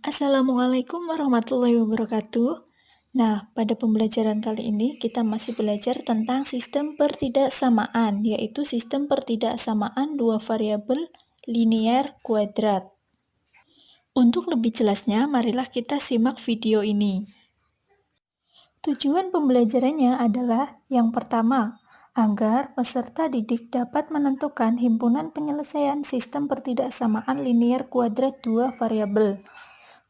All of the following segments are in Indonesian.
Assalamualaikum warahmatullahi wabarakatuh. Nah, pada pembelajaran kali ini kita masih belajar tentang sistem pertidaksamaan, yaitu sistem pertidaksamaan dua variabel linear kuadrat. Untuk lebih jelasnya, marilah kita simak video ini. Tujuan pembelajarannya adalah yang pertama, agar peserta didik dapat menentukan himpunan penyelesaian sistem pertidaksamaan linear kuadrat dua variabel.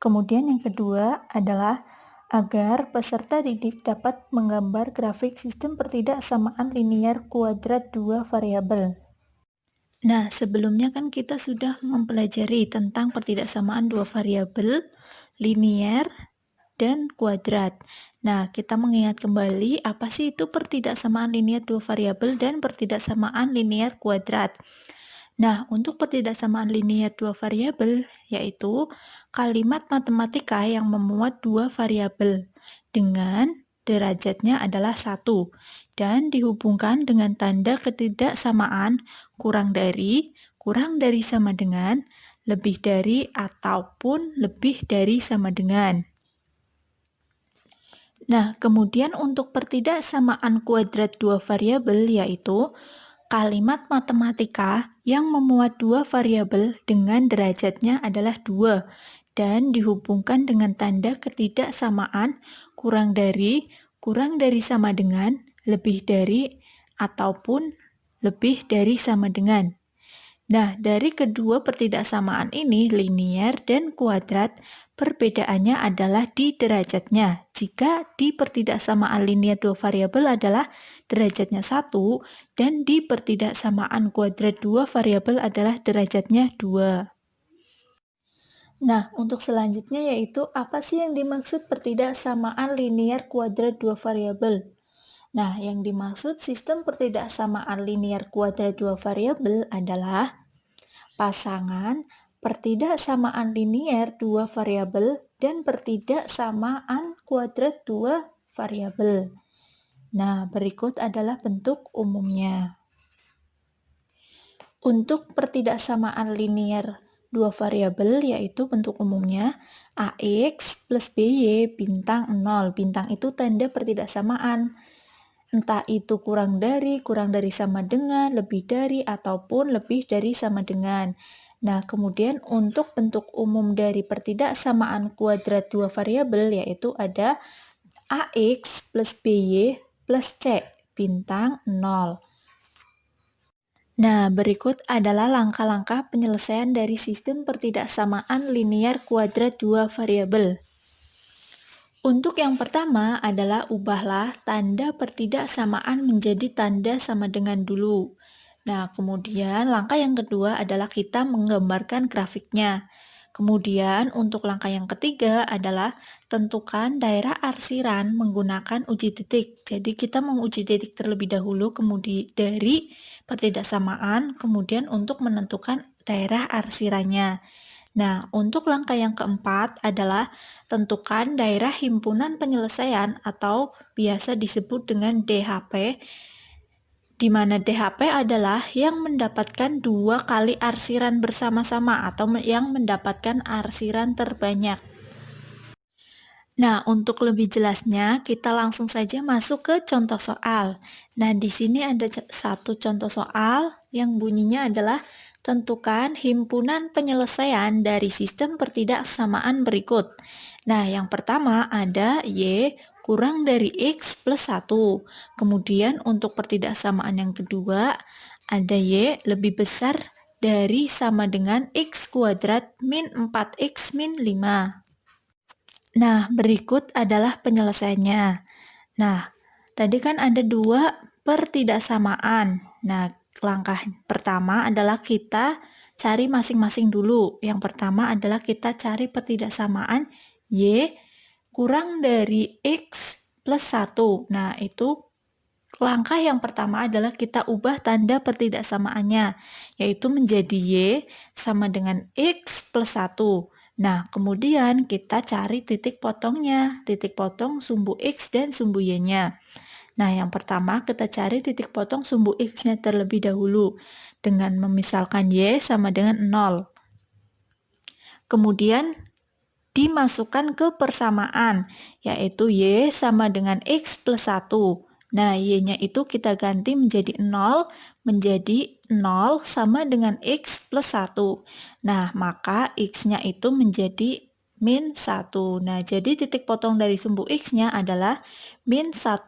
Kemudian yang kedua adalah agar peserta didik dapat menggambar grafik sistem pertidaksamaan linear kuadrat dua variabel. Nah, sebelumnya kan kita sudah mempelajari tentang pertidaksamaan dua variabel, linear, dan kuadrat. Nah, kita mengingat kembali apa sih itu pertidaksamaan linear dua variabel dan pertidaksamaan linear kuadrat. Nah, untuk pertidaksamaan linear dua variabel, yaitu kalimat matematika yang memuat dua variabel dengan derajatnya adalah 1 dan dihubungkan dengan tanda ketidaksamaan kurang dari sama dengan, lebih dari, ataupun lebih dari sama dengan. Nah, kemudian untuk pertidaksamaan kuadrat dua variabel yaitu kalimat matematika yang memuat dua variabel dengan derajatnya adalah 2 dan dihubungkan dengan tanda ketidaksamaan kurang dari sama dengan, lebih dari, ataupun lebih dari sama dengan. Nah, dari kedua pertidaksamaan ini, linear dan kuadrat, perbedaannya adalah di derajatnya. Jika di pertidaksamaan linear dua variabel adalah derajatnya 1, dan di pertidaksamaan kuadrat dua variabel adalah derajatnya 2. Nah, untuk selanjutnya yaitu apa sih yang dimaksud pertidaksamaan linear kuadrat dua variabel? Nah, yang dimaksud sistem pertidaksamaan linear kuadrat dua variabel adalah pasangan pertidaksamaan linear dua variabel dan pertidaksamaan kuadrat dua variabel. Nah, berikut adalah bentuk umumnya. Untuk pertidaksamaan linear dua variabel yaitu bentuk umumnya AX plus BY bintang 0. Bintang itu tanda pertidaksamaan. Entah itu kurang dari sama dengan, lebih dari, ataupun lebih dari sama dengan. Nah, kemudian untuk bentuk umum dari pertidaksamaan kuadrat dua variabel yaitu ada AX plus BY plus C bintang 0. Nah, berikut adalah langkah-langkah penyelesaian dari sistem pertidaksamaan linear kuadrat dua variabel. Untuk yang pertama adalah ubahlah tanda pertidaksamaan menjadi tanda sama dengan dulu. Nah, kemudian langkah yang kedua adalah kita menggambarkan grafiknya. Kemudian untuk langkah yang ketiga adalah tentukan daerah arsiran menggunakan uji titik. Jadi kita menguji titik terlebih dahulu kemudian dari pertidaksamaan, kemudian untuk menentukan daerah arsirannya. Nah, untuk langkah yang keempat adalah tentukan daerah himpunan penyelesaian atau biasa disebut dengan DHP, di mana DHP adalah yang mendapatkan 2 kali arsiran bersama-sama atau yang mendapatkan arsiran terbanyak. Nah, untuk lebih jelasnya, kita langsung saja masuk ke contoh soal. Nah, di sini ada satu contoh soal yang bunyinya adalah tentukan himpunan penyelesaian dari sistem pertidaksamaan berikut. Nah, yang pertama ada Y kurang dari X plus 1. Kemudian untuk pertidaksamaan yang kedua, ada Y lebih besar dari sama dengan X kuadrat min 4X min 5. Nah, berikut adalah penyelesaiannya. Nah, tadi kan ada dua pertidaksamaan. Nah, langkah pertama adalah kita cari masing-masing dulu. Yang pertama adalah kita cari pertidaksamaan Y kurang dari X plus 1. Nah, itu langkah yang pertama adalah kita ubah tanda pertidaksamaannya, yaitu menjadi Y sama dengan X plus 1. Nah, kemudian kita cari titik potongnya, titik potong sumbu X dan sumbu Y-nya. Nah, yang pertama kita cari titik potong sumbu X-nya terlebih dahulu, dengan memisalkan Y sama dengan 0. Kemudian dimasukkan ke persamaan, yaitu Y sama dengan X plus 1. Nah, Y-nya itu kita ganti menjadi 0, menjadi 0 sama dengan X plus 1. Nah, maka X-nya itu menjadi min 1. Nah, jadi titik potong dari sumbu X-nya adalah min 1,0.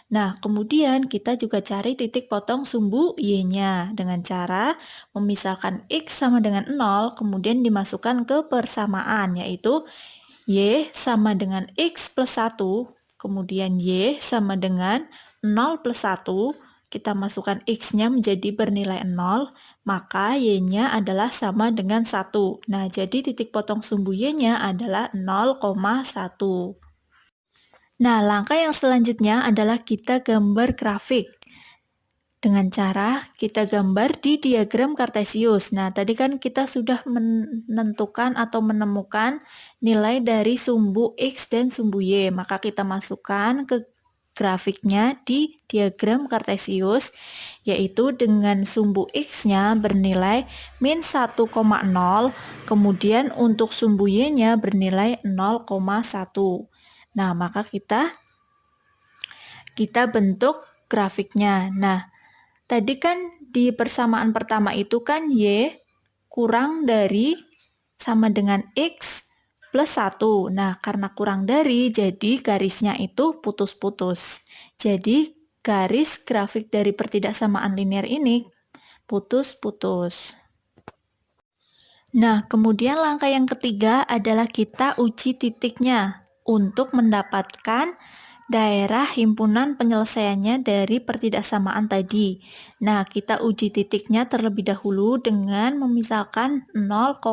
Nah, kemudian kita juga cari titik potong sumbu Y-nya dengan cara memisahkan X sama dengan 0, kemudian dimasukkan ke persamaan, yaitu Y sama dengan X plus 1, kemudian Y sama dengan 0 plus 1, kita masukkan X-nya menjadi bernilai 0, maka Y-nya adalah sama dengan 1. Nah, jadi titik potong sumbu Y-nya adalah 0,1. Nah, langkah yang selanjutnya adalah kita gambar grafik. Dengan cara kita gambar di diagram Kartesius. Nah, tadi kan kita sudah menentukan atau menemukan nilai dari sumbu X dan sumbu Y. Maka kita masukkan ke grafiknya di diagram Kartesius, yaitu dengan sumbu X-nya bernilai min 1,0, kemudian untuk sumbu Y-nya bernilai 0,1. Nah, maka kita bentuk grafiknya. Nah, tadi kan di persamaan pertama itu kan Y kurang dari sama dengan X plus 1. Nah, karena kurang dari, jadi garisnya itu putus-putus. Jadi, garis grafik dari pertidaksamaan linear ini putus-putus. Nah, kemudian langkah yang ketiga adalah kita uji titiknya untuk mendapatkan daerah himpunan penyelesaiannya dari pertidaksamaan tadi. Nah, kita uji titiknya terlebih dahulu dengan memisahkan 0,0,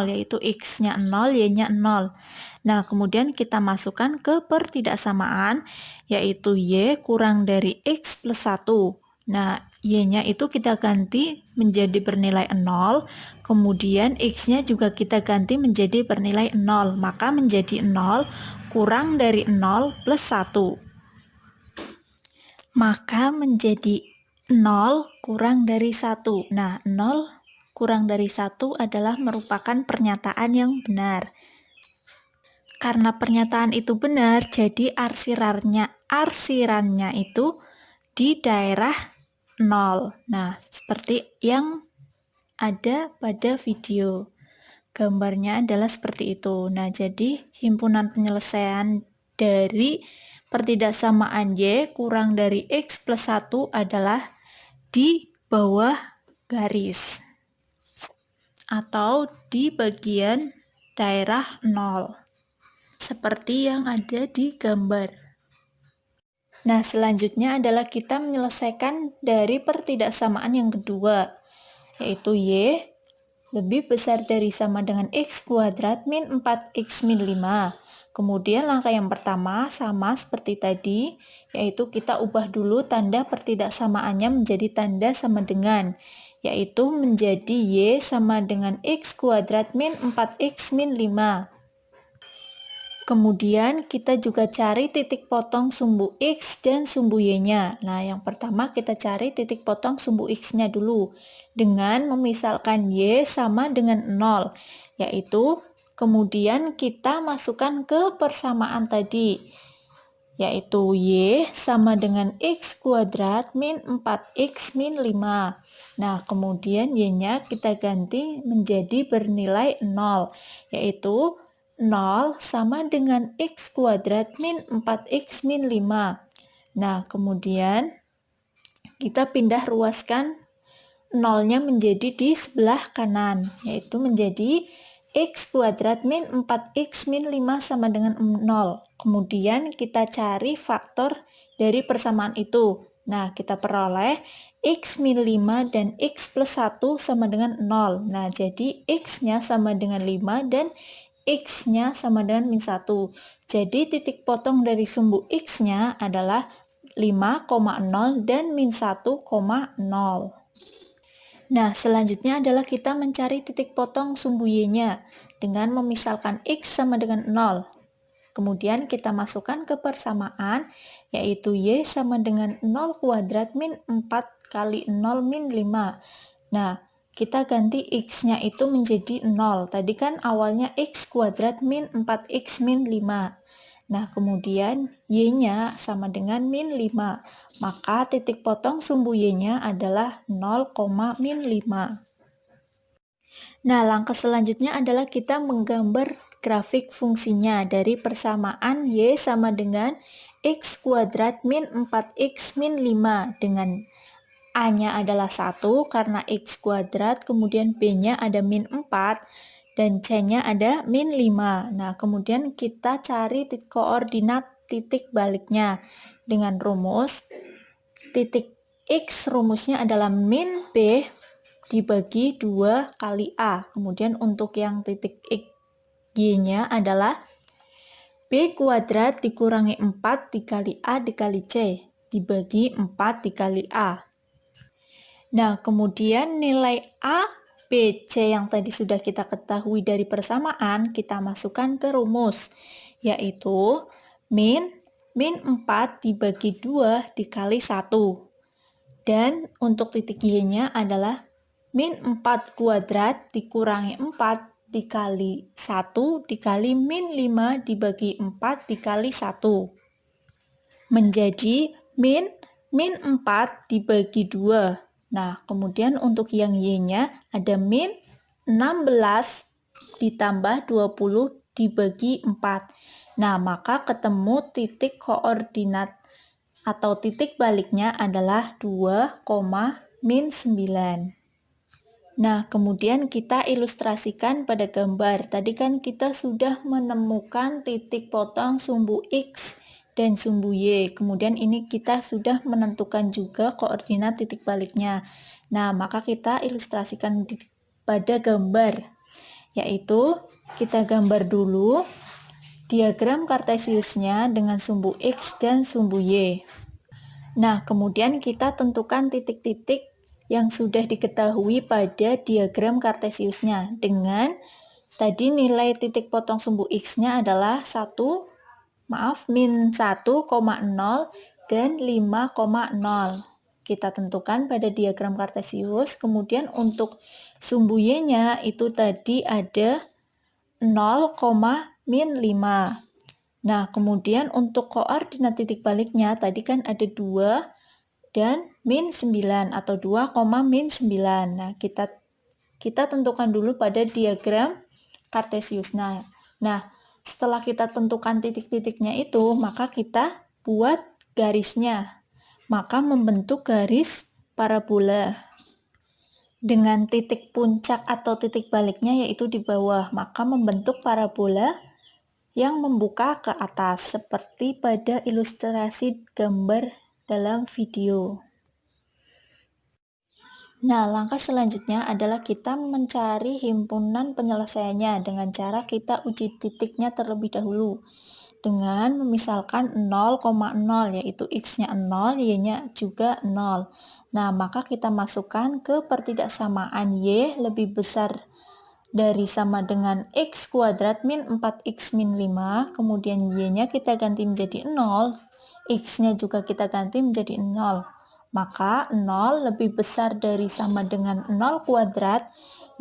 yaitu X-nya 0, Y-nya 0. Nah, kemudian kita masukkan ke pertidaksamaan, yaitu Y kurang dari X plus 1. Nah, Y-nya itu kita ganti menjadi bernilai 0, kemudian X-nya juga kita ganti menjadi bernilai 0, maka menjadi 0 kurang dari 0 plus 1. Maka menjadi 0 kurang dari 1. Nah, 0 kurang dari 1 adalah merupakan pernyataan yang benar. Karena pernyataan itu benar, jadi arsirannya itu di daerah 0. Nah, seperti yang ada pada video. Gambarnya adalah seperti itu. Nah, jadi himpunan penyelesaian dari pertidaksamaan Y kurang dari X plus 1 adalah di bawah garis atau di bagian daerah 0 seperti yang ada di gambar. Nah, selanjutnya adalah kita menyelesaikan dari pertidaksamaan yang kedua, yaitu Y lebih besar dari sama dengan X kuadrat min 4X min 5. Kemudian langkah yang pertama sama seperti tadi, yaitu kita ubah dulu tanda pertidaksamaannya menjadi tanda sama dengan, yaitu menjadi Y sama dengan X kuadrat min 4X min 5. Kemudian kita juga cari titik potong sumbu X dan sumbu Y-nya. Nah, yang pertama kita cari titik potong sumbu X-nya dulu dengan memisalkan Y sama dengan 0, yaitu kemudian kita masukkan ke persamaan tadi, yaitu Y sama dengan X kuadrat min 4X min 5. Nah, kemudian Y-nya kita ganti menjadi bernilai 0, yaitu 0 sama dengan X kuadrat min 4X min 5. Nah, kemudian kita pindah ruaskan 0-nya menjadi di sebelah kanan, yaitu menjadi X kuadrat min 4X min 5 sama dengan 0. Kemudian kita cari faktor dari persamaan itu. Nah, kita peroleh X min 5 dan X plus 1 sama dengan 0. Nah, jadi X-nya sama dengan 5 dan X-nya sama dengan min 1. Jadi titik potong dari sumbu X-nya adalah 5,0 dan min 1,0. Nah, selanjutnya adalah kita mencari titik potong sumbu Y-nya dengan memisalkan X sama dengan 0. Kemudian kita masukkan ke persamaan, yaitu Y sama dengan 0 kuadrat min 4 kali 0 min 5. Nah, kita ganti X-nya itu menjadi 0. Tadi kan awalnya X kuadrat min 4X min 5. Nah, kemudian Y-nya sama dengan min 5. Maka titik potong sumbu Y-nya adalah 0, min 5. Nah, langkah selanjutnya adalah kita menggambar grafik fungsinya dari persamaan Y sama dengan X kuadrat min 4X min 5 dengan A-nya adalah 1 karena X kuadrat, kemudian B-nya ada min 4, dan C-nya ada min 5. Nah, kemudian kita cari koordinat titik baliknya dengan rumus titik X, rumusnya adalah min B dibagi 2 kali A. Kemudian untuk yang titik Y-nya adalah B kuadrat dikurangi 4 dikali A dikali C, dibagi 4 dikali A. Nah, kemudian nilai A, B, C yang tadi sudah kita ketahui dari persamaan, kita masukkan ke rumus, yaitu min 4 dibagi 2 dikali 1. Dan untuk titik Y-nya adalah min 4 kuadrat dikurangi 4 dikali 1 dikali min 5 dibagi 4 dikali 1. Menjadi min 4 dibagi 2. Nah, kemudian untuk yang Y-nya ada min 16 ditambah 20 dibagi 4. Nah, maka ketemu titik koordinat atau titik baliknya adalah 2, min 9. Nah, kemudian kita ilustrasikan pada gambar. Tadi kan kita sudah menemukan titik potong sumbu X dan sumbu Y. Kemudian ini kita sudah menentukan juga koordinat titik baliknya. Nah, maka kita ilustrasikan pada gambar, yaitu kita gambar dulu diagram kartesiusnya dengan sumbu X dan sumbu Y. Nah, kemudian kita tentukan titik-titik yang sudah diketahui pada diagram kartesiusnya dengan tadi nilai titik potong sumbu X-nya adalah min 1,0 dan 5,0. Kita tentukan pada diagram kartesius. Kemudian untuk sumbu Y-nya itu tadi ada 0, min 5. Nah, kemudian untuk koordinat titik baliknya tadi kan ada 2 dan min 9 atau 2, min 9. Nah, kita tentukan dulu pada diagram kartesius. Nah, setelah kita tentukan titik-titiknya itu, maka kita buat garisnya. Maka membentuk garis parabola dengan titik puncak atau titik baliknya yaitu di bawah, maka membentuk parabola yang membuka ke atas seperti pada ilustrasi gambar dalam video. Nah, langkah selanjutnya adalah kita mencari himpunan penyelesaiannya dengan cara kita uji titiknya terlebih dahulu dengan memisalkan 0,0 yaitu X-nya 0, Y-nya juga 0. Nah, maka kita masukkan ke pertidaksamaan Y lebih besar dari sama dengan X kuadrat min 4X min 5, kemudian Y-nya kita ganti menjadi 0, X-nya juga kita ganti menjadi 0. Maka 0 lebih besar dari sama dengan 0 kuadrat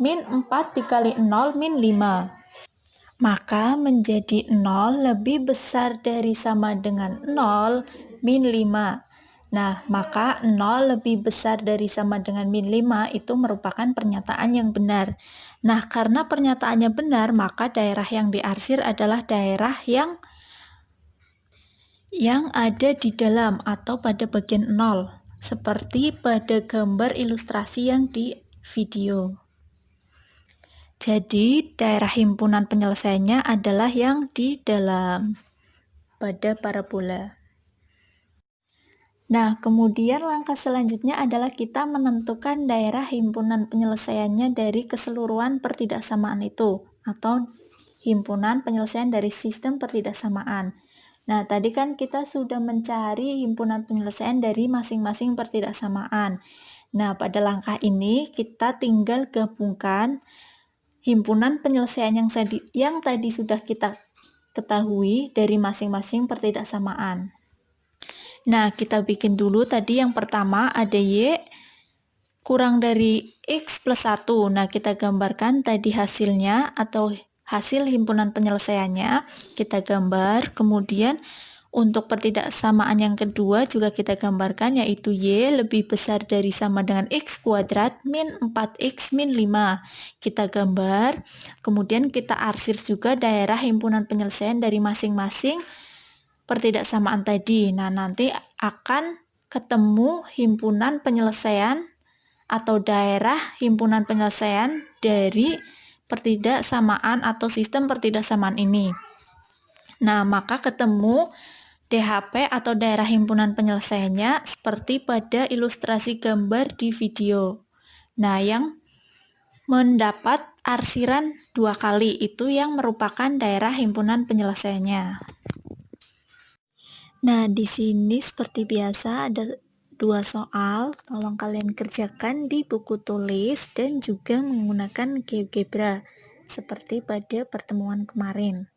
min 4 dikali 0 min 5. Maka menjadi 0 lebih besar dari sama dengan 0 min 5. Nah, maka 0 lebih besar dari sama dengan min 5 itu merupakan pernyataan yang benar. Nah, karena pernyataannya benar, maka daerah yang diarsir adalah daerah yang ada di dalam atau pada bagian 0, seperti pada gambar ilustrasi yang di video. Jadi, daerah himpunan penyelesaiannya adalah yang di dalam pada parabola. Nah, kemudian langkah selanjutnya adalah kita menentukan daerah himpunan penyelesaiannya dari keseluruhan pertidaksamaan itu, atau himpunan penyelesaian dari sistem pertidaksamaan. Nah, tadi kan kita sudah mencari himpunan penyelesaian dari masing-masing pertidaksamaan. Nah, pada langkah ini kita tinggal gabungkan himpunan penyelesaian yang tadi sudah kita ketahui dari masing-masing pertidaksamaan. Nah, kita bikin dulu tadi yang pertama ada Y kurang dari X plus 1. Nah, kita gambarkan tadi hasilnya atau hasil himpunan penyelesaiannya. Kita gambar, kemudian untuk pertidaksamaan yang kedua juga kita gambarkan, yaitu Y lebih besar dari sama dengan X kuadrat min 4X min 5. Kita gambar, kemudian kita arsir juga daerah himpunan penyelesaian dari masing-masing pertidaksamaan tadi. Nah, nanti akan ketemu himpunan penyelesaian atau daerah himpunan penyelesaian dari pertidaksamaan atau sistem pertidaksamaan ini. Nah, maka ketemu DHP atau daerah himpunan penyelesaiannya seperti pada ilustrasi gambar di video. Nah, yang mendapat arsiran 2 kali itu yang merupakan daerah himpunan penyelesaiannya. Nah, di sini seperti biasa ada 2 soal, tolong kalian kerjakan di buku tulis dan juga menggunakan GeoGebra seperti pada pertemuan kemarin.